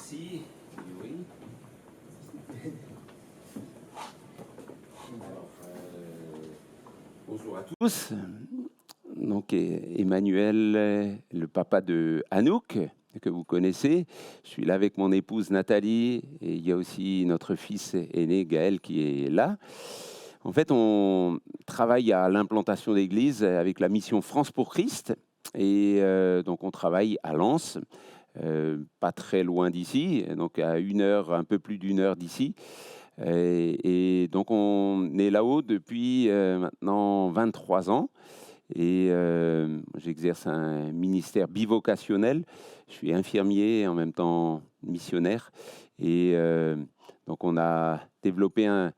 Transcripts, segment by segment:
Merci. Oui. Alors, bonjour à tous. Donc, Emmanuel, le papa de Anouk, que vous connaissez. Je suis là avec mon épouse Nathalie et il y a aussi notre fils aîné Gaël qui est là. En fait, on travaille à l'implantation d'église avec la mission France pour Christ. Et donc, on travaille à Lens, pas très loin d'ici, donc à une heure, un peu plus d'une heure d'ici. Et donc, on est là-haut depuis maintenant 23 ans. Et j'exerce un ministère bivocationnel. Je suis infirmier et en même temps missionnaire. Et donc, on a développé un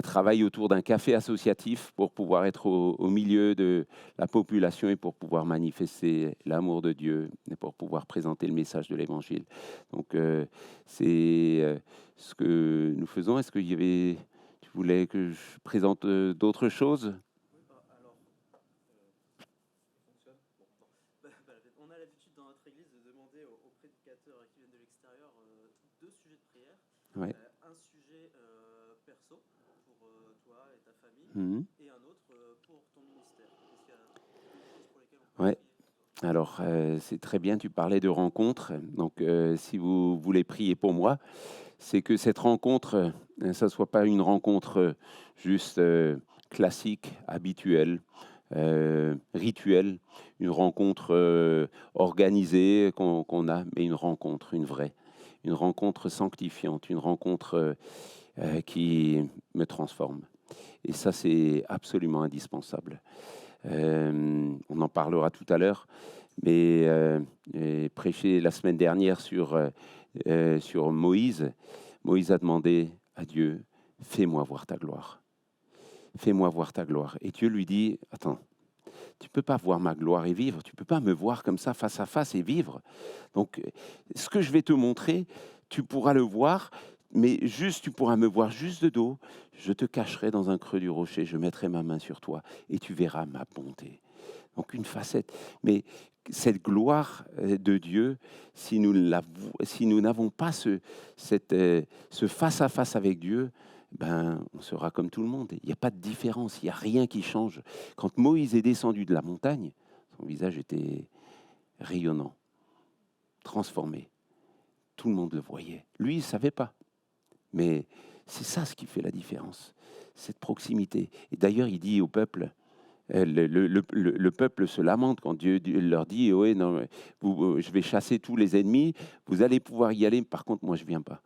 travail autour d'un café associatif pour pouvoir être au milieu de la population et pour pouvoir manifester l'amour de Dieu et pour pouvoir présenter le message de l'Évangile. Donc, c'est ce que nous faisons. Est-ce qu'il y avait... Tu voulais que je présente d'autres choses ? On a l'habitude dans notre église de demander aux prédicateurs qui viennent de l'extérieur deux sujets de prière. Ouais. Un sujet perso pour toi et ta famille, Mhm. et un autre pour ton ministère. Est-ce qu'il y a deux choses pour lesquelles on peut Ouais. prier pour toi? Alors, c'est très bien, tu parlais de rencontre. Donc, si vous voulez prier pour moi, c'est que cette rencontre, ça ne soit pas une rencontre juste classique, habituelle, rituelle, une rencontre organisée qu'on a, mais une rencontre, une vraie, une rencontre sanctifiante, une rencontre qui me transforme. Et ça, c'est absolument indispensable. On en parlera tout à l'heure, mais j'ai prêché la semaine dernière sur Moïse. Moïse a demandé à Dieu, fais-moi voir ta gloire. Fais-moi voir ta gloire. Et Dieu lui dit, attends, tu ne peux pas voir ma gloire et vivre, tu ne peux pas me voir comme ça face à face et vivre. Donc, ce que je vais te montrer, tu pourras le voir, mais juste, tu pourras me voir juste de dos. Je te cacherai dans un creux du rocher, je mettrai ma main sur toi et tu verras ma bonté. Donc, une facette. Mais cette gloire de Dieu, si nous n'avons pas ce face-à-face avec Dieu, ben, on sera comme tout le monde. Il n'y a pas de différence, il n'y a rien qui change. Quand Moïse est descendu de la montagne, son visage était rayonnant, transformé. Tout le monde le voyait. Lui, il ne savait pas. Mais c'est ça ce qui fait la différence, cette proximité. Et d'ailleurs, il dit au peuple, le peuple se lamente quand Dieu leur dit, ouais, non, je vais chasser tous les ennemis, vous allez pouvoir y aller, par contre, moi, je ne viens pas.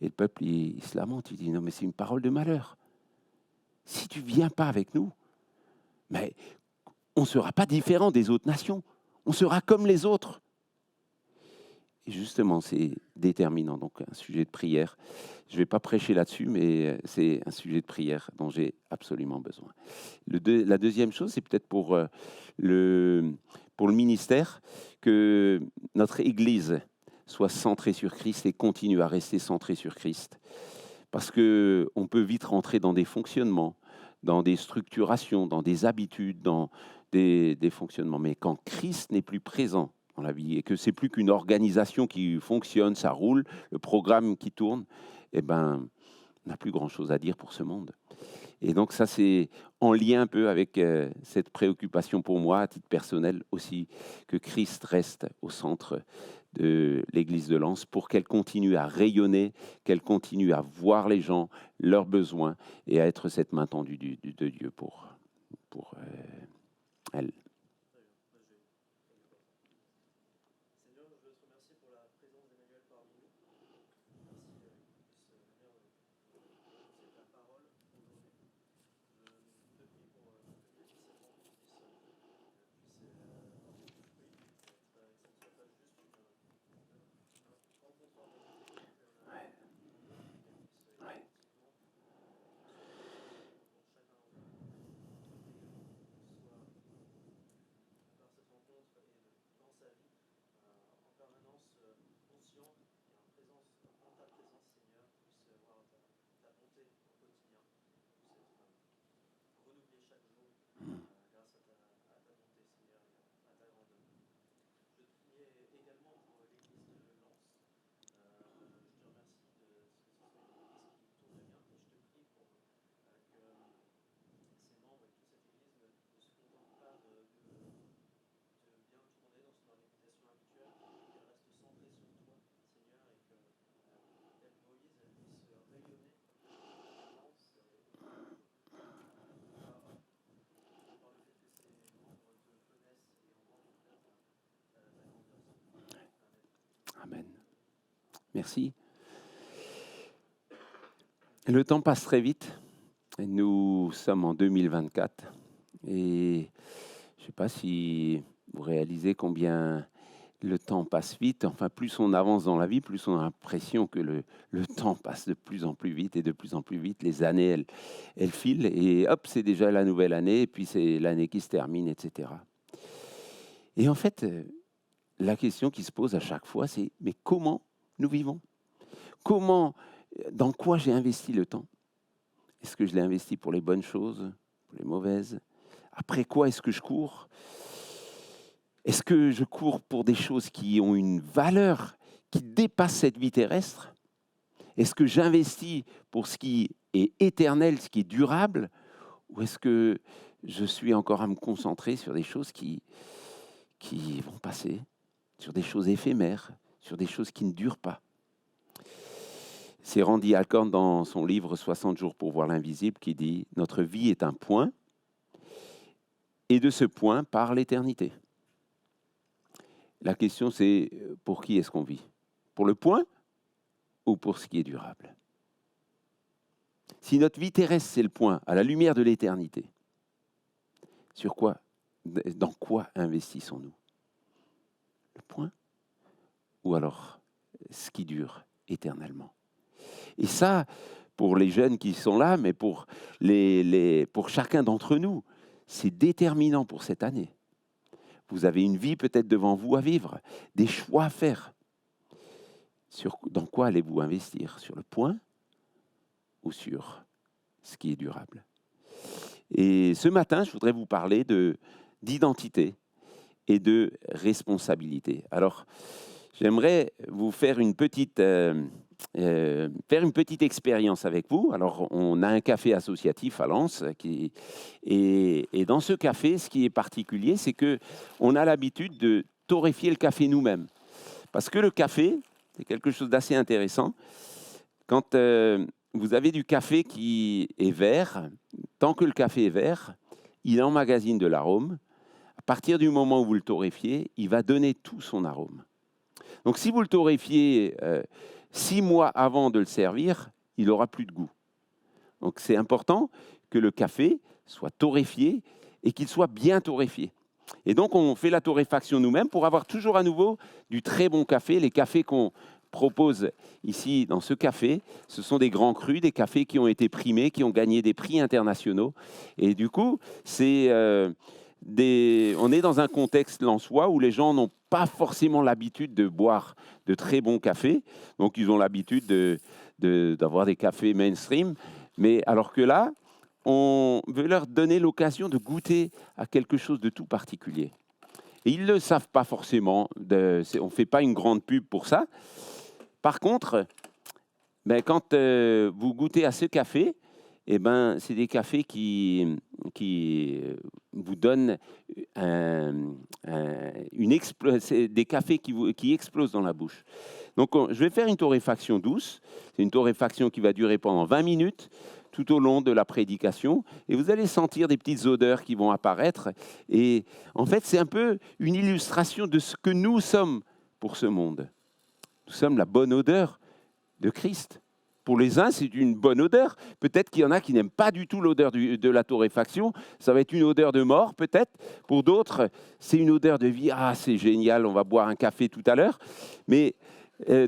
Et le peuple, il se lamente, il dit, non, mais c'est une parole de malheur. Si tu ne viens pas avec nous, mais on ne sera pas différent des autres nations. On sera comme les autres. Et justement, c'est déterminant. Donc, un sujet de prière. Je ne vais pas prêcher là-dessus, mais c'est un sujet de prière dont j'ai absolument besoin. La deuxième chose, c'est peut-être pour le ministère, que notre Église soit centrée sur Christ et continue à rester centrée sur Christ. Parce qu'on peut vite rentrer dans des fonctionnements, dans des structurations, dans des habitudes, dans des fonctionnements. Mais quand Christ n'est plus présent dans la vie et que c'est plus qu'une organisation qui fonctionne, ça roule, le programme qui tourne, eh ben, on n'a plus grand-chose à dire pour ce monde. Et donc ça, c'est en lien un peu avec cette préoccupation pour moi, à titre personnel aussi, que Christ reste au centre de l'Église de Lens pour qu'elle continue à rayonner, qu'elle continue à voir les gens, leurs besoins et à être cette main tendue de Dieu pour elle. Seigneur, je veux te remercier pour la présence d'Emmanuel parmi nous. Merci qu'il puisse venir annoncer ta parole aujourd'hui. Je te prie pour que cette rencontre puisse porter du fruit, que ce ne soit pas juste une rencontre organisée, mais un moment dans lequel puisse Ouais. effectivement se transformer pour chacun d'entre nous. Je te prie que ce soit Merci. Le temps passe très vite. Nous sommes en 2024 et je ne sais pas si vous réalisez combien le temps passe vite. Enfin, plus on avance dans la vie, plus on a l'impression que le temps passe de plus en plus vite et de plus en plus vite. Les années, elles filent et hop, c'est déjà la nouvelle année et puis c'est l'année qui se termine, etc. Et en fait, la question qui se pose à chaque fois, c'est mais comment nous vivons? Comment, dans quoi j'ai investi le temps? Est-ce que je l'ai investi pour les bonnes choses, pour les mauvaises? Après quoi est-ce que je cours? Est-ce que je cours pour des choses qui ont une valeur qui dépasse cette vie terrestre? Est-ce que j'investis pour ce qui est éternel, ce qui est durable? Ou est-ce que je suis encore à me concentrer sur des choses qui vont passer, sur des choses éphémères, sur des choses qui ne durent pas? C'est Randy Alcorn dans son livre « 60 jours pour voir l'invisible » qui dit « Notre vie est un point, et de ce point part l'éternité. » La question c'est, pour qui est-ce qu'on vit? Pour le point ou pour ce qui est durable? Si notre vie terrestre c'est le point, à la lumière de l'éternité, dans quoi investissons-nous? Le point ou alors ce qui dure éternellement? Et ça, pour les jeunes qui sont là, mais pour chacun d'entre nous, c'est déterminant pour cette année. Vous avez une vie peut-être devant vous à vivre, des choix à faire. Dans quoi allez-vous investir? Sur le point ou sur ce qui est durable? Et ce matin, je voudrais vous parler d'identité et de responsabilité. Alors, j'aimerais vous faire une petite expérience avec vous. Alors, on a un café associatif à Lens, et dans ce café, ce qui est particulier, c'est qu'on a l'habitude de torréfier le café nous-mêmes. Parce que le café, c'est quelque chose d'assez intéressant. Quand vous avez du café qui est vert, tant que le café est vert, il emmagasine de l'arôme. À partir du moment où vous le torréfiez, il va donner tout son arôme. Donc, si vous le torréfiez 6 mois avant de le servir, il n'aura plus de goût. Donc, c'est important que le café soit torréfié et qu'il soit bien torréfié. Et donc, on fait la torréfaction nous-mêmes pour avoir toujours à nouveau du très bon café. Les cafés qu'on propose ici dans ce café, ce sont des grands crus, des cafés qui ont été primés, qui ont gagné des prix internationaux. Et du coup, on est dans un contexte lensois où les gens n'ont pas forcément l'habitude de boire de très bons cafés. Donc, ils ont l'habitude d'avoir des cafés mainstream. Mais alors que là, on veut leur donner l'occasion de goûter à quelque chose de tout particulier. Et ils ne le savent pas forcément. On ne fait pas une grande pub pour ça. Par contre, quand vous goûtez à ce café, c'est des cafés qui vous donnent des cafés qui explosent dans la bouche. Donc, je vais faire une torréfaction douce. C'est une torréfaction qui va durer pendant 20 minutes tout au long de la prédication. Et vous allez sentir des petites odeurs qui vont apparaître. Et en fait, c'est un peu une illustration de ce que nous sommes pour ce monde. Nous sommes la bonne odeur de Christ. Pour les uns, c'est une bonne odeur. Peut-être qu'il y en a qui n'aiment pas du tout l'odeur de la torréfaction. Ça va être une odeur de mort, peut-être. Pour d'autres, c'est une odeur de vie. Ah, c'est génial, on va boire un café tout à l'heure. Mais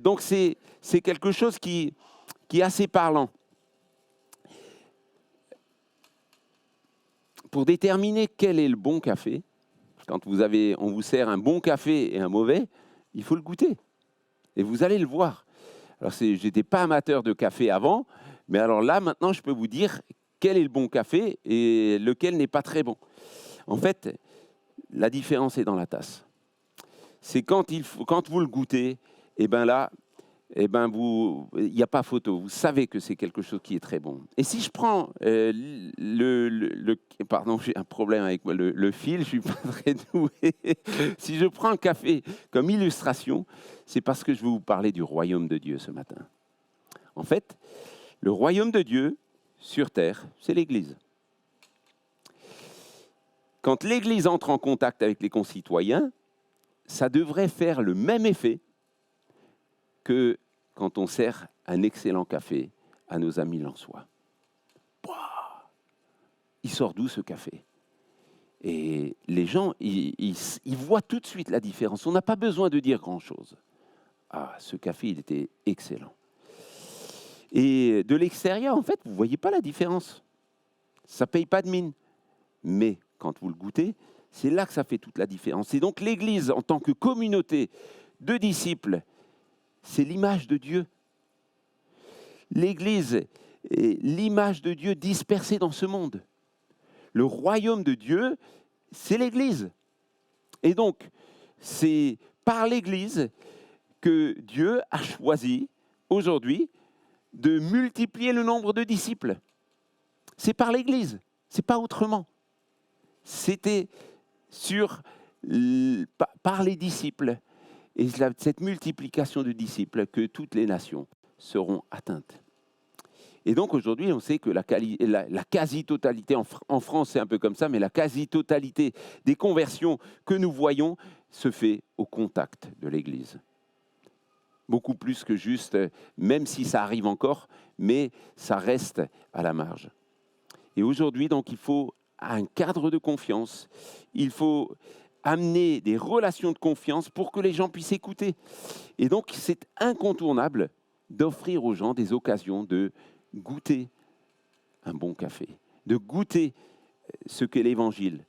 donc, c'est quelque chose qui est assez parlant. Pour déterminer quel est le bon café, quand on vous sert un bon café et un mauvais, il faut le goûter. Et vous allez le voir. Alors, je n'étais pas amateur de café avant, mais alors là, maintenant, je peux vous dire quel est le bon café et lequel n'est pas très bon. En fait, la différence est dans la tasse. C'est quand vous le goûtez, et là, il n'y a pas photo. Vous savez que c'est quelque chose qui est très bon. Et si je prends pardon, j'ai un problème avec le fil, je suis pas très doué. Si je prends le café comme illustration, c'est parce que je vais vous parler du royaume de Dieu ce matin. En fait, le royaume de Dieu sur terre, c'est l'Église. Quand l'Église entre en contact avec les concitoyens, ça devrait faire le même effet que quand on sert un excellent café à nos amis lensois. Pouah, il sort d'où ce café? Et les gens, ils voient tout de suite la différence. On n'a pas besoin de dire grand-chose. Ah, ce café, il était excellent. Et de l'extérieur, en fait, vous ne voyez pas la différence. Ça ne paye pas de mine. Mais quand vous le goûtez, c'est là que ça fait toute la différence. Et donc l'Église, en tant que communauté de disciples, c'est l'image de Dieu. L'Église est l'image de Dieu dispersée dans ce monde. Le royaume de Dieu, c'est l'Église. Et donc, c'est par l'Église que Dieu a choisi aujourd'hui de multiplier le nombre de disciples. C'est par l'Église, c'est pas autrement. C'était par les disciples et cette multiplication de disciples que toutes les nations seront atteintes. Et donc aujourd'hui, on sait que la quasi-totalité, en France c'est un peu comme ça, mais la quasi-totalité des conversions que nous voyons se fait au contact de l'Église. Beaucoup plus que juste, même si ça arrive encore, mais ça reste à la marge. Et aujourd'hui, donc, il faut un cadre de confiance, il faut amener des relations de confiance pour que les gens puissent écouter. Et donc, c'est incontournable d'offrir aux gens des occasions de goûter un bon café, de goûter ce qu'est l'Évangile,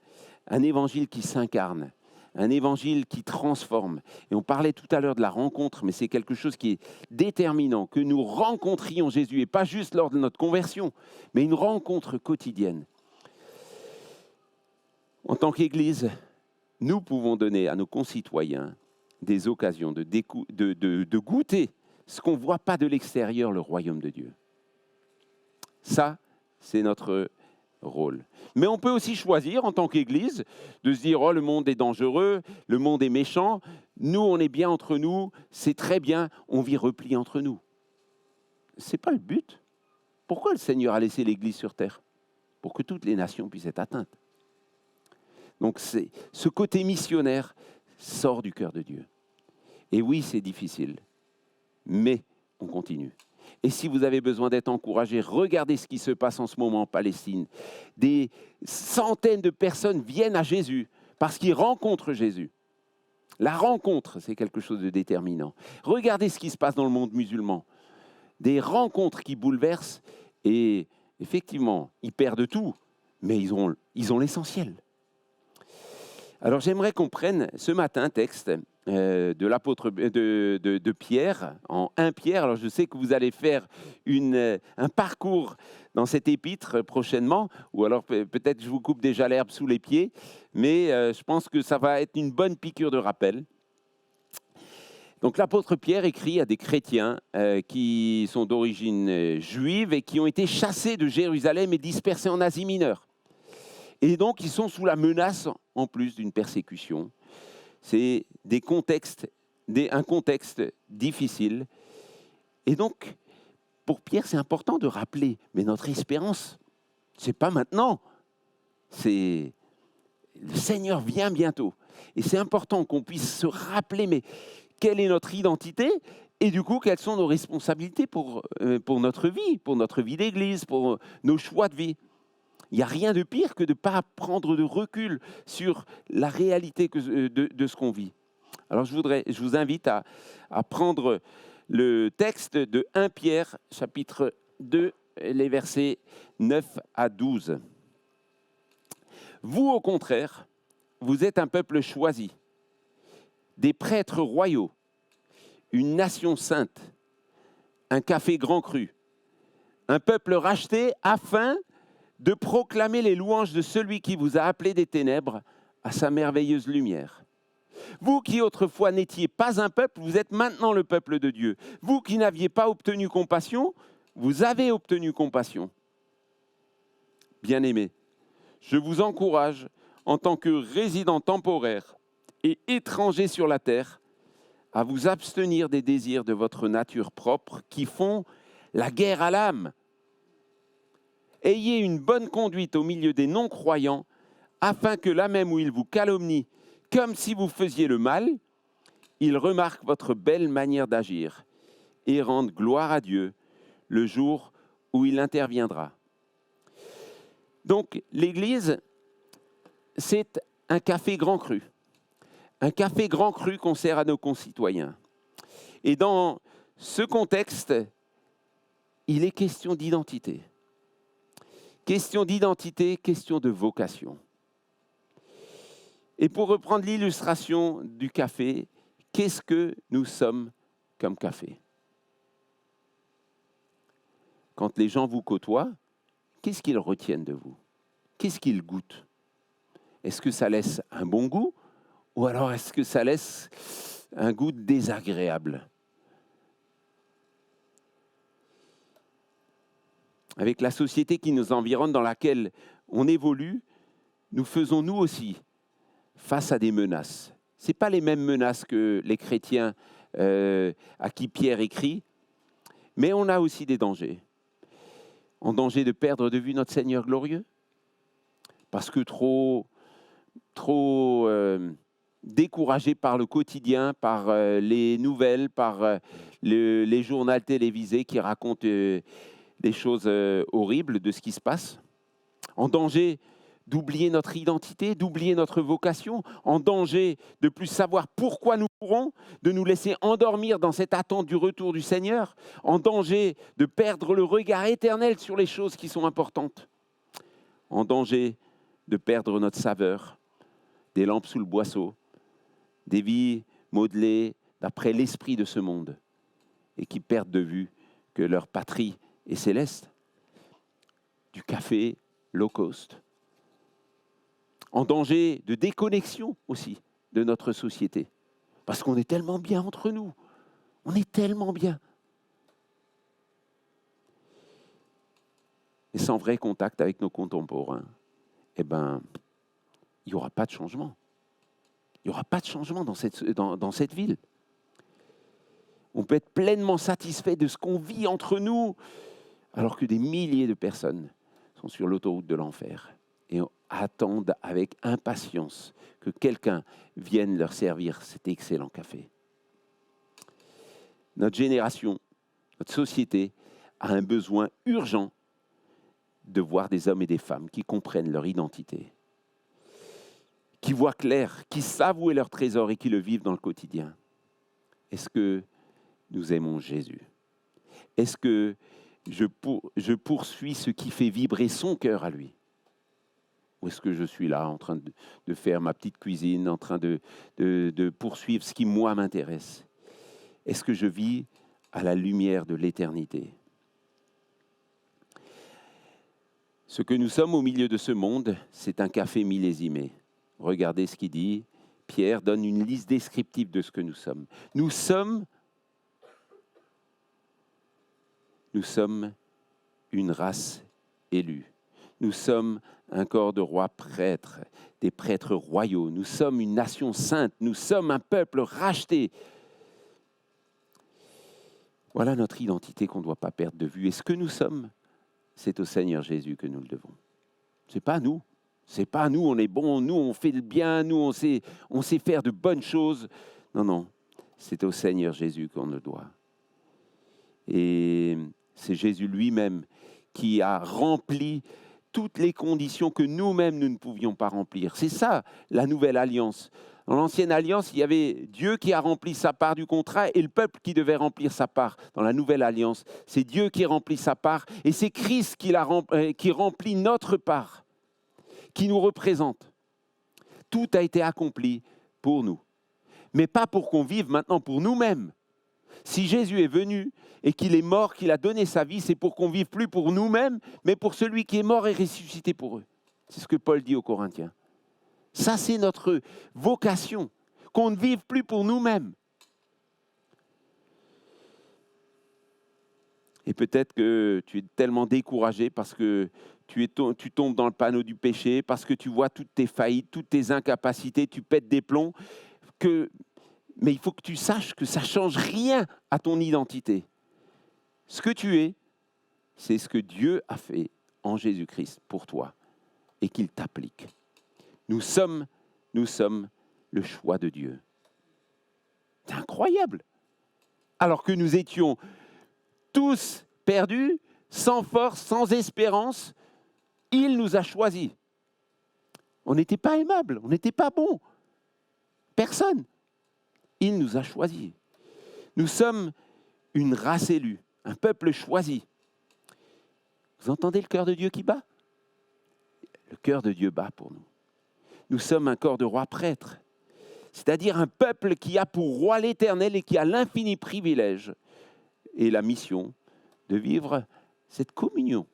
un Évangile qui s'incarne, un Évangile qui transforme. Et on parlait tout à l'heure de la rencontre, mais c'est quelque chose qui est déterminant, que nous rencontrions Jésus, et pas juste lors de notre conversion, mais une rencontre quotidienne. En tant qu'Église, nous pouvons donner à nos concitoyens des occasions de goûter ce qu'on ne voit pas de l'extérieur, le royaume de Dieu. Ça, c'est notre rôle. Mais on peut aussi choisir, en tant qu'Église, de se dire « Oh, le monde est dangereux, le monde est méchant, nous, on est bien entre nous, c'est très bien, on vit repli entre nous. » Ce n'est pas le but. Pourquoi le Seigneur a laissé l'Église sur terre? Pour que toutes les nations puissent être atteintes. Donc, ce côté missionnaire sort du cœur de Dieu. Et oui, c'est difficile, mais on continue. Et si vous avez besoin d'être encouragé, regardez ce qui se passe en ce moment en Palestine. Des centaines de personnes viennent à Jésus parce qu'ils rencontrent Jésus. La rencontre, c'est quelque chose de déterminant. Regardez ce qui se passe dans le monde musulman. Des rencontres qui bouleversent et effectivement, ils perdent tout, mais ils ont l'essentiel. Alors j'aimerais qu'on prenne ce matin un texte de l'apôtre de Pierre, en 1 Pierre. Alors je sais que vous allez faire un parcours dans cet épître prochainement, ou alors peut-être je vous coupe déjà l'herbe sous les pieds, mais je pense que ça va être une bonne piqûre de rappel. Donc l'apôtre Pierre écrit à des chrétiens qui sont d'origine juive et qui ont été chassés de Jérusalem et dispersés en Asie mineure. Et donc, ils sont sous la menace, en plus d'une persécution. C'est un contexte difficile. Et donc, pour Pierre, c'est important de rappeler, mais notre espérance, ce n'est pas maintenant. Le Seigneur vient bientôt. Et c'est important qu'on puisse se rappeler, mais quelle est notre identité? Et du coup, quelles sont nos responsabilités pour notre vie d'église, pour nos choix de vie? Il n'y a rien de pire que de ne pas prendre de recul sur la réalité de ce qu'on vit. Alors je vous invite à prendre le texte de 1 Pierre, chapitre 2, les versets 9 à 12. Vous, au contraire, vous êtes un peuple choisi, des prêtres royaux, une nation sainte, un café grand cru, un peuple racheté afin de proclamer les louanges de celui qui vous a appelé des ténèbres à sa merveilleuse lumière. Vous qui autrefois n'étiez pas un peuple, vous êtes maintenant le peuple de Dieu. Vous qui n'aviez pas obtenu compassion, vous avez obtenu compassion. Bien-aimés, je vous encourage, en tant que résident temporaire et étranger sur la terre, à vous abstenir des désirs de votre nature propre qui font la guerre à l'âme. Ayez une bonne conduite au milieu des non-croyants, afin que là même où ils vous calomnient, comme si vous faisiez le mal, ils remarquent votre belle manière d'agir et rendre gloire à Dieu le jour où il interviendra. Donc, l'Église, c'est un café grand cru. Un café grand cru qu'on sert à nos concitoyens. Et dans ce contexte, il est question d'identité. Question d'identité, question de vocation. Et pour reprendre l'illustration du café, qu'est-ce que nous sommes comme café? Quand les gens vous côtoient, qu'est-ce qu'ils retiennent de vous? Qu'est-ce qu'ils goûtent? Est-ce que ça laisse un bon goût ou alors est-ce que ça laisse un goût désagréable? Avec la société qui nous environne, dans laquelle on évolue, nous faisons nous aussi face à des menaces. Ce n'est pas les mêmes menaces que les chrétiens à qui Pierre écrit, mais on a aussi des dangers. En danger de perdre de vue notre Seigneur glorieux, parce que trop découragé par le quotidien, par les nouvelles, par les journaux télévisés qui racontent des choses horribles de ce qui se passe. En danger d'oublier notre identité, d'oublier notre vocation, en danger de plus savoir pourquoi nous courons, de nous laisser endormir dans cette attente du retour du Seigneur, en danger de perdre le regard éternel sur les choses qui sont importantes, en danger de perdre notre saveur, des lampes sous le boisseau, des vies modelées d'après l'esprit de ce monde et qui perdent de vue que leur patrie est céleste, du café low cost, en danger de déconnexion aussi de notre société, parce qu'on est tellement bien entre nous, on est tellement bien. Et sans vrai contact avec nos contemporains, eh ben, il n'y aura pas de changement. Il n'y aura pas de changement dans cette ville. On peut être pleinement satisfait de ce qu'on vit entre nous, alors que des milliers de personnes sont sur l'autoroute de l'enfer et attendent avec impatience que quelqu'un vienne leur servir cet excellent café. Notre génération, notre société a un besoin urgent de voir des hommes et des femmes qui comprennent leur identité, qui voient clair, qui savent où est leur trésor et qui le vivent dans le quotidien. Est-ce que nous aimons Jésus? Est-ce que je poursuis ce qui fait vibrer son cœur à lui? Ou est-ce que je suis là en train de faire ma petite cuisine, en train de poursuivre ce qui, moi, m'intéresse? Est-ce que je vis à la lumière de l'éternité? Ce que nous sommes au milieu de ce monde, c'est un café millésimé. Regardez ce qu'il dit. Pierre donne une liste descriptive de ce que nous sommes. Nous sommes une race élue. Nous sommes un corps de rois prêtres, des prêtres royaux. Nous sommes une nation sainte. Nous sommes un peuple racheté. Voilà notre identité qu'on ne doit pas perdre de vue. Et ce que nous sommes, c'est au Seigneur Jésus que nous le devons. Ce n'est pas nous. C'est pas nous, on est bon, nous, on fait le bien, nous, on sait faire de bonnes choses. Non, non, c'est au Seigneur Jésus qu'on le doit. Et c'est Jésus lui-même qui a rempli toutes les conditions que nous-mêmes, nous ne pouvions pas remplir. C'est ça, la nouvelle alliance. Dans l'ancienne alliance, il y avait Dieu qui a rempli sa part du contrat et le peuple qui devait remplir sa part. Dans la nouvelle alliance, c'est Dieu qui remplit sa part et c'est Christ qui remplit notre part, qui nous représente. Tout a été accompli pour nous, mais pas pour qu'on vive maintenant pour nous-mêmes. Si Jésus est venu et qu'il est mort, qu'il a donné sa vie, c'est pour qu'on ne vive plus pour nous-mêmes, mais pour celui qui est mort et ressuscité pour eux. C'est ce que Paul dit aux Corinthiens. Ça, c'est notre vocation, qu'on ne vive plus pour nous-mêmes. Et peut-être que tu es tellement découragé parce que tu tombes dans le panneau du péché, parce que tu vois toutes tes faillites, toutes tes incapacités, tu pètes des plombs, mais il faut que tu saches que ça ne change rien à ton identité. Ce que tu es, c'est ce que Dieu a fait en Jésus-Christ pour toi et qu'il t'applique. Nous sommes le choix de Dieu. C'est incroyable. alors que nous étions tous perdus, sans force, sans espérance, il nous a choisis. On n'était pas aimables, on n'était pas bons. Personne. Il nous a choisis. Nous sommes une race élue, un peuple choisi. Vous entendez le cœur de Dieu qui bat? Le cœur de Dieu bat pour nous. Nous sommes un corps de rois prêtres, c'est-à-dire un peuple qui a pour roi l'Éternel et qui a l'infini privilège et la mission de vivre cette communion,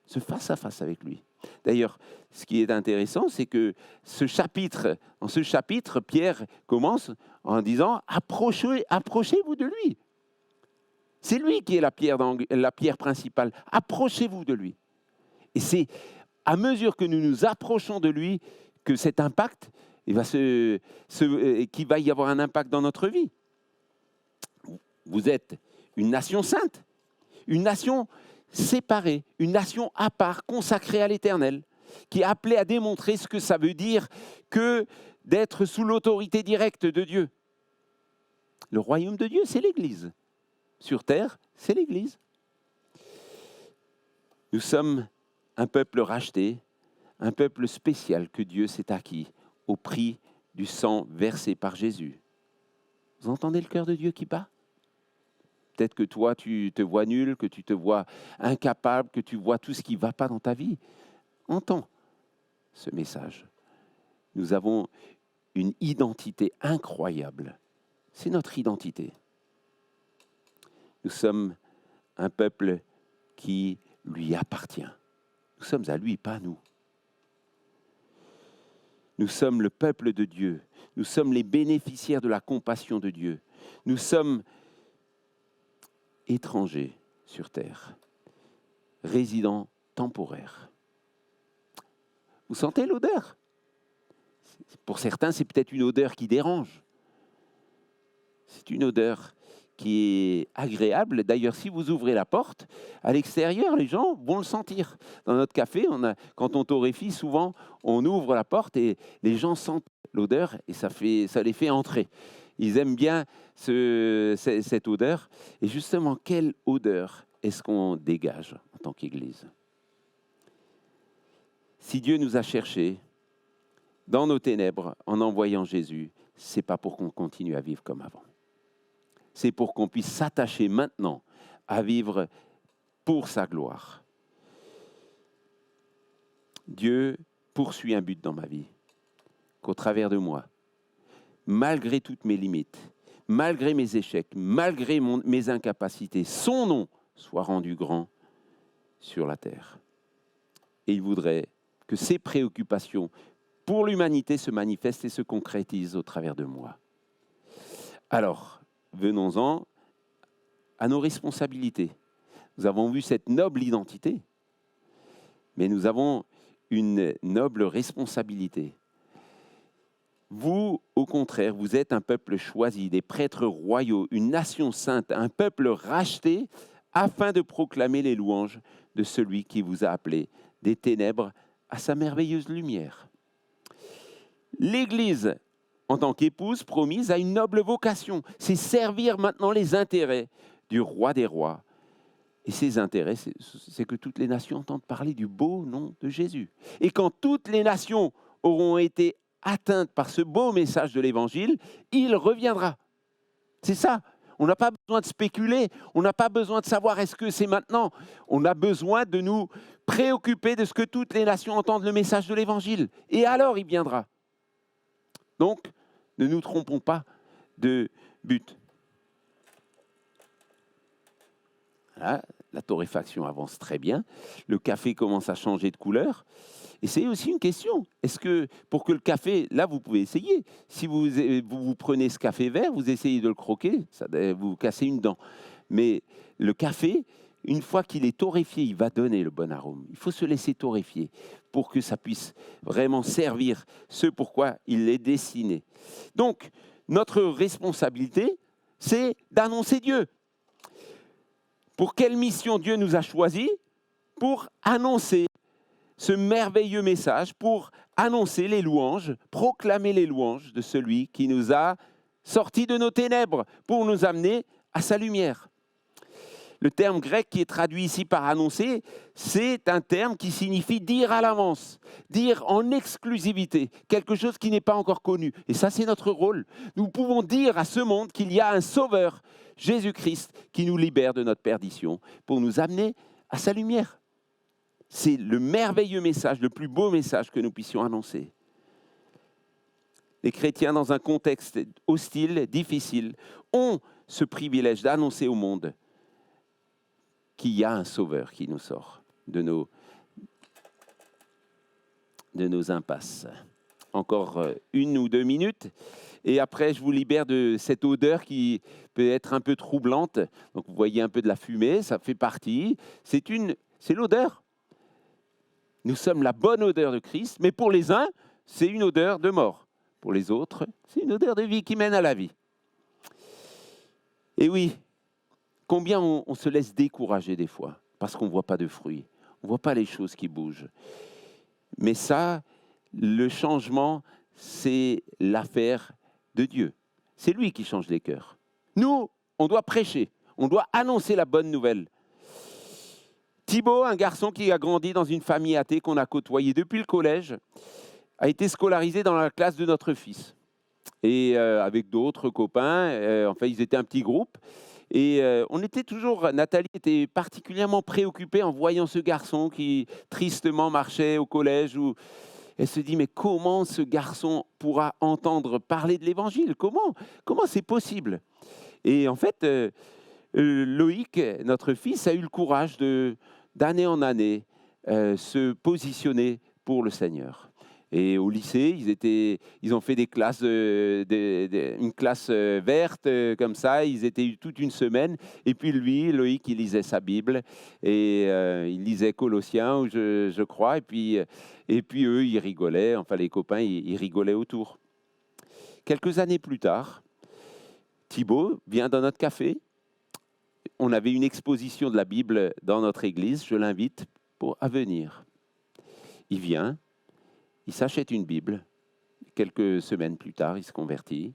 ce face-à-face avec lui. D'ailleurs, ce qui est intéressant, c'est que dans ce chapitre, Pierre commence en disant « Approchez-vous de lui ». C'est lui qui est la pierre principale. Approchez-vous de lui. Et c'est à mesure que nous nous approchons de lui que cet impact, qu'il va y avoir un impact dans notre vie. Vous êtes une nation sainte, une nation séparée, une nation à part, consacrée à l'Éternel, qui est appelée à démontrer ce que ça veut dire que d'être sous l'autorité directe de Dieu. Le royaume de Dieu, c'est l'Église. Sur terre, c'est l'Église. Nous sommes un peuple racheté, un peuple spécial que Dieu s'est acquis au prix du sang versé par Jésus. Vous entendez le cœur de Dieu qui bat? Peut-être que toi, tu te vois nul, que tu te vois incapable, que tu vois tout ce qui ne va pas dans ta vie. Entends ce message. Nous avons une identité incroyable. C'est notre identité. Nous sommes un peuple qui lui appartient. Nous sommes à lui, pas à nous. Nous sommes le peuple de Dieu. Nous sommes les bénéficiaires de la compassion de Dieu. Nous sommes étrangers sur terre, résidents temporaires. Vous sentez l'odeur? Pour certains, c'est peut-être une odeur qui dérange. C'est une odeur qui est agréable. D'ailleurs, si vous ouvrez la porte, à l'extérieur, les gens vont le sentir. Dans notre café, quand on torréfie, souvent, on ouvre la porte et les gens sentent l'odeur et ça les fait entrer. Ils aiment bien cette odeur. Et justement, quelle odeur est-ce qu'on dégage en tant qu'Église? Si Dieu nous a cherchés dans nos ténèbres en envoyant Jésus, ce n'est pas pour qu'on continue à vivre comme avant. C'est pour qu'on puisse s'attacher maintenant à vivre pour sa gloire. Dieu poursuit un but dans ma vie, qu'au travers de moi, malgré toutes mes limites, malgré mes échecs, malgré mes incapacités, son nom soit rendu grand sur la terre. Et il voudrait que ses préoccupations pour l'humanité se manifestent et se concrétisent au travers de moi. Alors, venons-en à nos responsabilités. Nous avons vu cette noble identité, mais nous avons une noble responsabilité. Vous, au contraire, vous êtes un peuple choisi, des prêtres royaux, une nation sainte, un peuple racheté, afin de proclamer les louanges de celui qui vous a appelé des ténèbres à sa merveilleuse lumière. L'Église, en tant qu'épouse promise, a une noble vocation. C'est servir maintenant les intérêts du roi des rois. Et ces intérêts, c'est que toutes les nations entendent parler du beau nom de Jésus. Et quand toutes les nations auront été atteintes par ce beau message de l'Évangile, il reviendra. C'est ça. On n'a pas besoin de spéculer. On n'a pas besoin de savoir est-ce que c'est maintenant. On a besoin de nous préoccuper de ce que toutes les nations entendent le message de l'Évangile. Et alors, il viendra. Donc, ne nous trompons pas de but. Voilà, la torréfaction avance très bien. Le café commence à changer de couleur. Et c'est aussi une question. Est-ce que, pour que le café, là, vous pouvez essayer. Si vous prenez ce café vert, vous essayez de le croquer, ça vous cassez une dent. Mais le café, une fois qu'il est torréfié, il va donner le bon arôme. Il faut se laisser torréfier pour que ça puisse vraiment servir ce pourquoi il est destiné. Donc, notre responsabilité, c'est d'annoncer Dieu. Pour quelle mission Dieu nous a choisis? Pour annoncer ce merveilleux message, pour annoncer les louanges, proclamer les louanges de celui qui nous a sortis de nos ténèbres, pour nous amener à sa lumière. Le terme grec qui est traduit ici par annoncer, c'est un terme qui signifie dire à l'avance, dire en exclusivité, quelque chose qui n'est pas encore connu. Et ça, c'est notre rôle. Nous pouvons dire à ce monde qu'il y a un sauveur, Jésus-Christ, qui nous libère de notre perdition pour nous amener à sa lumière. C'est le merveilleux message, le plus beau message que nous puissions annoncer. Les chrétiens, dans un contexte hostile, difficile, ont ce privilège d'annoncer au monde qu'il y a un sauveur qui nous sort de nos impasses. Encore 1 ou 2 minutes, et après je vous libère de cette odeur qui peut être un peu troublante. Donc vous voyez un peu de la fumée, ça fait partie. C'est l'odeur. Nous sommes la bonne odeur de Christ, mais pour les uns, c'est une odeur de mort. Pour les autres, c'est une odeur de vie qui mène à la vie. Et oui, combien on se laisse décourager des fois, parce qu'on ne voit pas de fruits, on ne voit pas les choses qui bougent. Mais ça, le changement, c'est l'affaire de Dieu. C'est lui qui change les cœurs. Nous, on doit prêcher, on doit annoncer la bonne nouvelle. Thibaut, un garçon qui a grandi dans une famille athée qu'on a côtoyé depuis le collège, a été scolarisé dans la classe de notre fils. Et avec d'autres copains, enfin ils étaient un petit groupe. Et on était toujours, Nathalie était particulièrement préoccupée en voyant ce garçon qui tristement marchait au collège. Elle se dit, mais comment ce garçon pourra entendre parler de l'Évangile ? Comment c'est possible ? Et en fait, Loïc, notre fils, a eu le courage d'année en année se positionner pour le Seigneur. Et au lycée, ils ont fait des classes, une classe verte comme ça. Ils étaient toute une semaine. Et puis lui, Loïc, il lisait sa Bible et il lisait Colossiens, je crois. Et puis eux, ils rigolaient. Enfin, les copains, ils rigolaient autour. Quelques années plus tard, Thibaut vient dans notre café. On avait une exposition de la Bible dans notre église. Je l'invite à venir. Il vient. Il s'achète une Bible. Quelques semaines plus tard, il se convertit.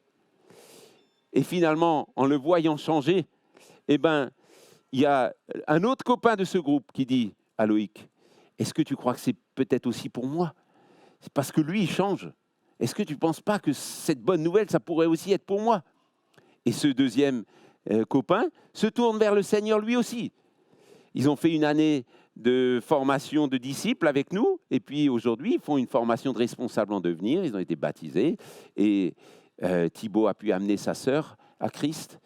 Et finalement, en le voyant changer, il y a un autre copain de ce groupe qui dit à Loïc, « Est-ce que tu crois que c'est peut-être aussi pour moi ? C'est parce que lui, il change. Est-ce que tu ne penses pas que cette bonne nouvelle, ça pourrait aussi être pour moi ?» Et ce deuxième copain se tourne vers le Seigneur lui aussi. Ils ont fait une année de formation de disciples avec nous, et puis aujourd'hui, ils font une formation de responsable en devenir, ils ont été baptisés, et Thibaut a pu amener sa sœur à Christ.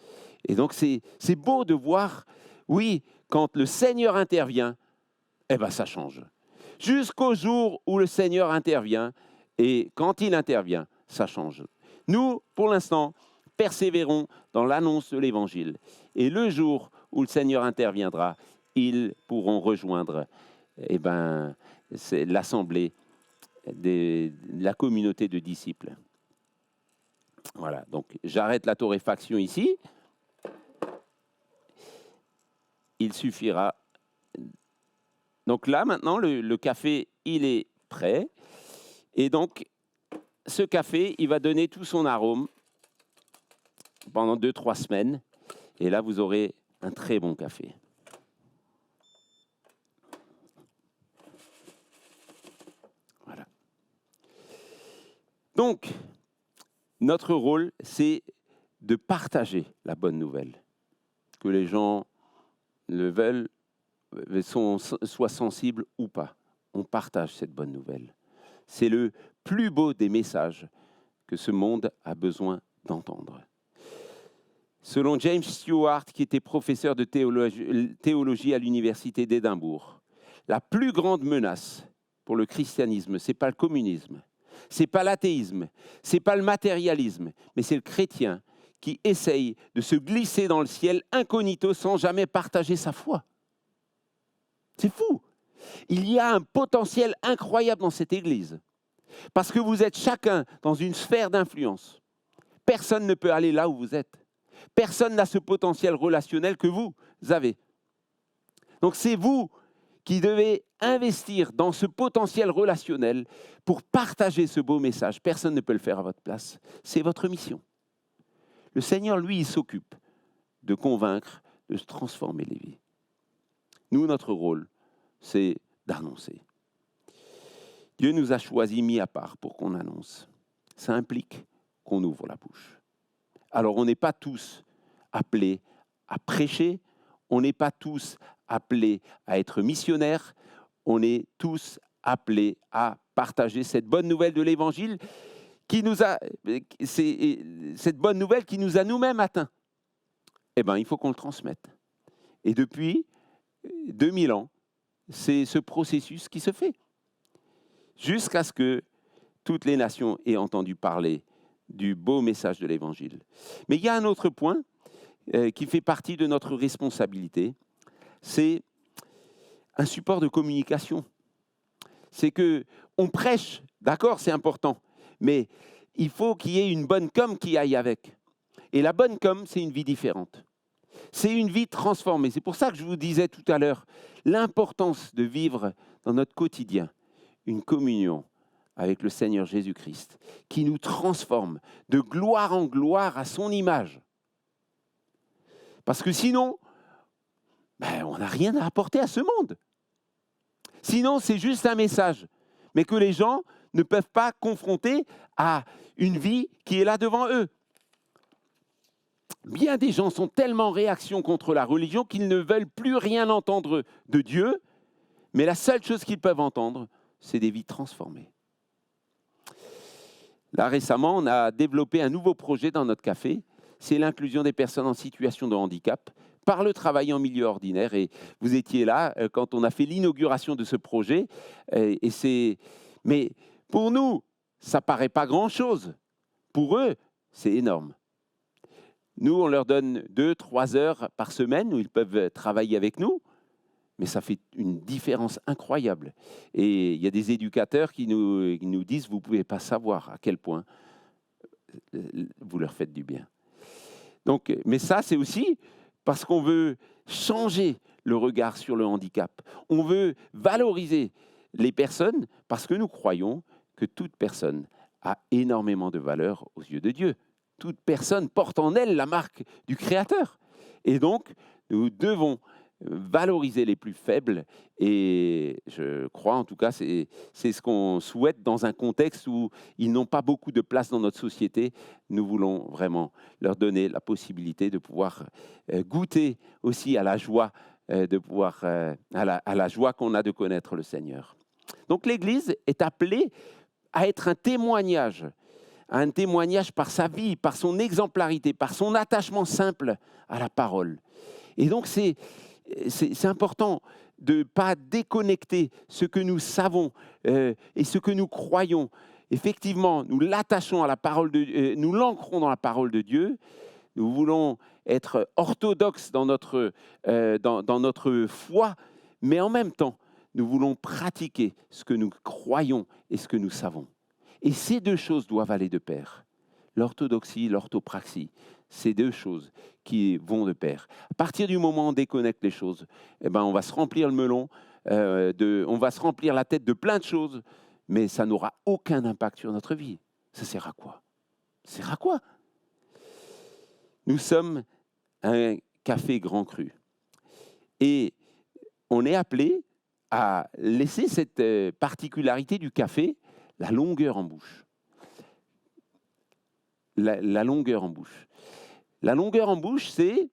Et donc, c'est beau de voir, oui, quand le Seigneur intervient, ça change. Jusqu'au jour où le Seigneur intervient, et quand il intervient, ça change. Nous, pour l'instant, persévérons dans l'annonce de l'Évangile, et le jour où le Seigneur interviendra, ils pourront rejoindre c'est l'assemblée de la communauté de disciples. Voilà, donc j'arrête la torréfaction ici. Il suffira. Donc là, maintenant, le café, il est prêt. Et donc, ce café, il va donner tout son arôme pendant 2-3 semaines. Et là, vous aurez un très bon café. Voilà. Donc, notre rôle, c'est de partager la bonne nouvelle. Que les gens le veulent, soient sensibles ou pas. On partage cette bonne nouvelle. C'est le plus beau des messages que ce monde a besoin d'entendre. Selon James Stewart, qui était professeur de théologie à l'université d'Édimbourg, la plus grande menace pour le christianisme, ce n'est pas le communisme, ce n'est pas l'athéisme, ce n'est pas le matérialisme, mais c'est le chrétien qui essaye de se glisser dans le ciel incognito sans jamais partager sa foi. C'est fou. Il y a un potentiel incroyable dans cette Église, parce que vous êtes chacun dans une sphère d'influence. Personne ne peut aller là où vous êtes. Personne n'a ce potentiel relationnel que vous avez. Donc c'est vous qui devez investir dans ce potentiel relationnel pour partager ce beau message. Personne ne peut le faire à votre place. C'est votre mission. Le Seigneur, lui, il s'occupe de convaincre, de se transformer les vies. Nous, notre rôle, c'est d'annoncer. Dieu nous a choisis mis à part pour qu'on annonce. Ça implique qu'on ouvre la bouche. Alors, on n'est pas tous appelés à prêcher, on n'est pas tous appelés à être missionnaires, on est tous appelés à partager cette bonne nouvelle de l'Évangile cette bonne nouvelle qui nous a nous-mêmes atteints. Eh bien, il faut qu'on le transmette. Et depuis 2000 ans, c'est ce processus qui se fait. Jusqu'à ce que toutes les nations aient entendu parler du beau message de l'Évangile. Mais il y a un autre point qui fait partie de notre responsabilité, c'est un support de communication. C'est qu'on prêche, d'accord, c'est important, mais il faut qu'il y ait une bonne com qui aille avec. Et la bonne com, c'est une vie différente. C'est une vie transformée. C'est pour ça que je vous disais tout à l'heure, l'importance de vivre dans notre quotidien une communion avec le Seigneur Jésus-Christ, qui nous transforme de gloire en gloire à son image. Parce que sinon, on n'a rien à apporter à ce monde. Sinon, c'est juste un message, mais que les gens ne peuvent pas confronter à une vie qui est là devant eux. Bien des gens sont tellement en réaction contre la religion qu'ils ne veulent plus rien entendre de Dieu, mais la seule chose qu'ils peuvent entendre, c'est des vies transformées. Là, récemment, on a développé un nouveau projet dans notre café, c'est l'inclusion des personnes en situation de handicap par le travail en milieu ordinaire. Et vous étiez là quand on a fait l'inauguration de ce projet. Mais pour nous, ça ne paraît pas grand-chose. Pour eux, c'est énorme. Nous, on leur donne 2-3 heures par semaine où ils peuvent travailler avec nous, mais ça fait une différence incroyable. Et il y a des éducateurs qui nous disent « vous ne pouvez pas savoir à quel point vous leur faites du bien ». Donc, mais ça, c'est aussi parce qu'on veut changer le regard sur le handicap. On veut valoriser les personnes parce que nous croyons que toute personne a énormément de valeur aux yeux de Dieu. Toute personne porte en elle la marque du Créateur. Et donc, nous devons valoriser les plus faibles. Et je crois, en tout cas, c'est ce qu'on souhaite dans un contexte où ils n'ont pas beaucoup de place dans notre société. Nous voulons vraiment leur donner la possibilité de pouvoir goûter aussi à la joie, à la joie qu'on a de connaître le Seigneur. Donc l'Église est appelée à être un témoignage par sa vie, par son exemplarité, par son attachement simple à la parole. Et donc c'est important de ne pas déconnecter ce que nous savons et ce que nous croyons. Effectivement, nous l'attachons à la parole nous l'ancrons dans la parole de Dieu. Nous voulons être orthodoxes dans notre foi, mais en même temps, nous voulons pratiquer ce que nous croyons et ce que nous savons. Et ces deux choses doivent aller de pair. L'orthodoxie, l'orthopraxie, c'est deux choses qui vont de pair. À partir du moment où on déconnecte les choses, on va se remplir le melon, on va se remplir la tête de plein de choses, mais ça n'aura aucun impact sur notre vie. Ça sert à quoi? Ça sert à quoi? Nous sommes un café grand cru. Et on est appelé à laisser cette particularité du café, la longueur en bouche. La longueur en bouche. La longueur en bouche, c'est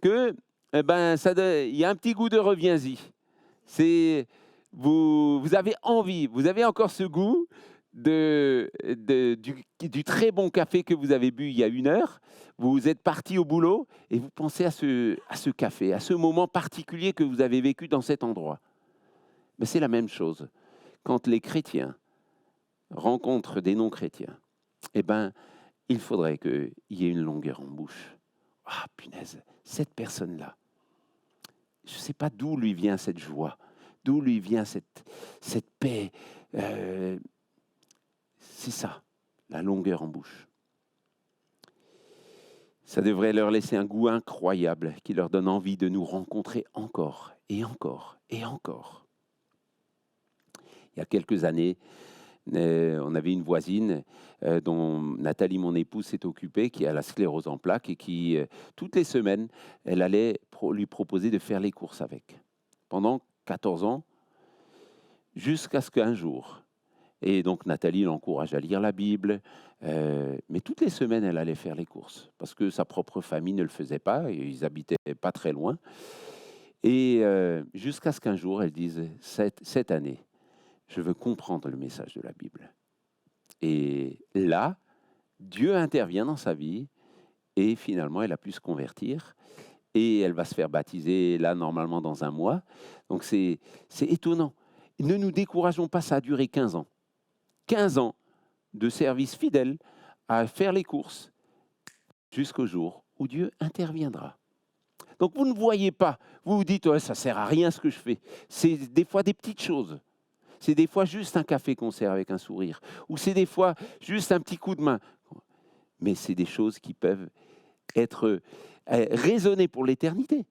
que il y a un petit goût de reviens-y. Vous avez envie, vous avez encore ce goût du très bon café que vous avez bu il y a 1 heure. Vous êtes parti au boulot et vous pensez à ce café, à ce moment particulier que vous avez vécu dans cet endroit. Mais c'est la même chose. Quand les chrétiens rencontrent des non-chrétiens, il faudrait qu'il y ait une longueur en bouche. Ah, punaise, cette personne-là, je ne sais pas d'où lui vient cette joie, d'où lui vient cette paix. C'est ça, la longueur en bouche. Ça devrait leur laisser un goût incroyable qui leur donne envie de nous rencontrer encore et encore et encore. Il y a quelques années, On avait une voisine dont Nathalie, mon épouse, s'est occupée, qui a la sclérose en plaques et qui, toutes les semaines, elle allait lui proposer de faire les courses avec. Pendant 14 ans, jusqu'à ce qu'un jour, et donc Nathalie l'encourage à lire la Bible, mais toutes les semaines, elle allait faire les courses, parce que sa propre famille ne le faisait pas, et ils habitaient pas très loin. Et jusqu'à ce qu'un jour, elle dise, cette année, je veux comprendre le message de la Bible. Et là, Dieu intervient dans sa vie, et finalement, elle a pu se convertir, et elle va se faire baptiser, là, normalement, dans un mois. Donc, c'est étonnant. Ne nous décourageons pas, ça a duré 15 ans. 15 ans de service fidèle à faire les courses jusqu'au jour où Dieu interviendra. Donc vous ne voyez pas, vous vous dites, ouais, ça ne sert à rien ce que je fais. C'est des fois des petites choses. C'est des fois juste un café qu'on sert avec un sourire. Ou c'est des fois juste un petit coup de main. Mais c'est des choses qui peuvent être raisonnées pour l'éternité.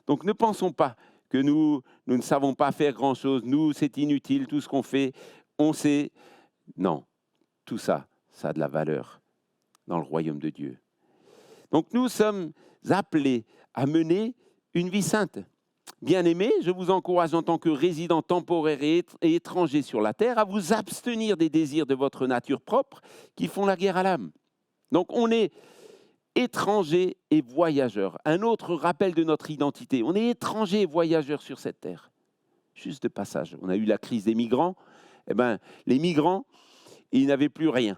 Donc ne pensons pas que nous ne savons pas faire grand-chose. Nous, c'est inutile, tout ce qu'on fait, on sait. Non, tout ça, ça a de la valeur dans le royaume de Dieu. Donc nous sommes appelés à mener une vie sainte. Bien-aimés, je vous encourage en tant que résidents temporaires et étrangers sur la terre à vous abstenir des désirs de votre nature propre qui font la guerre à l'âme. Donc on est étrangers et voyageurs. Un autre rappel de notre identité. On est étrangers et voyageurs sur cette terre. Juste de passage. On a eu la crise des migrants. Eh bien, les migrants, ils n'avaient plus rien.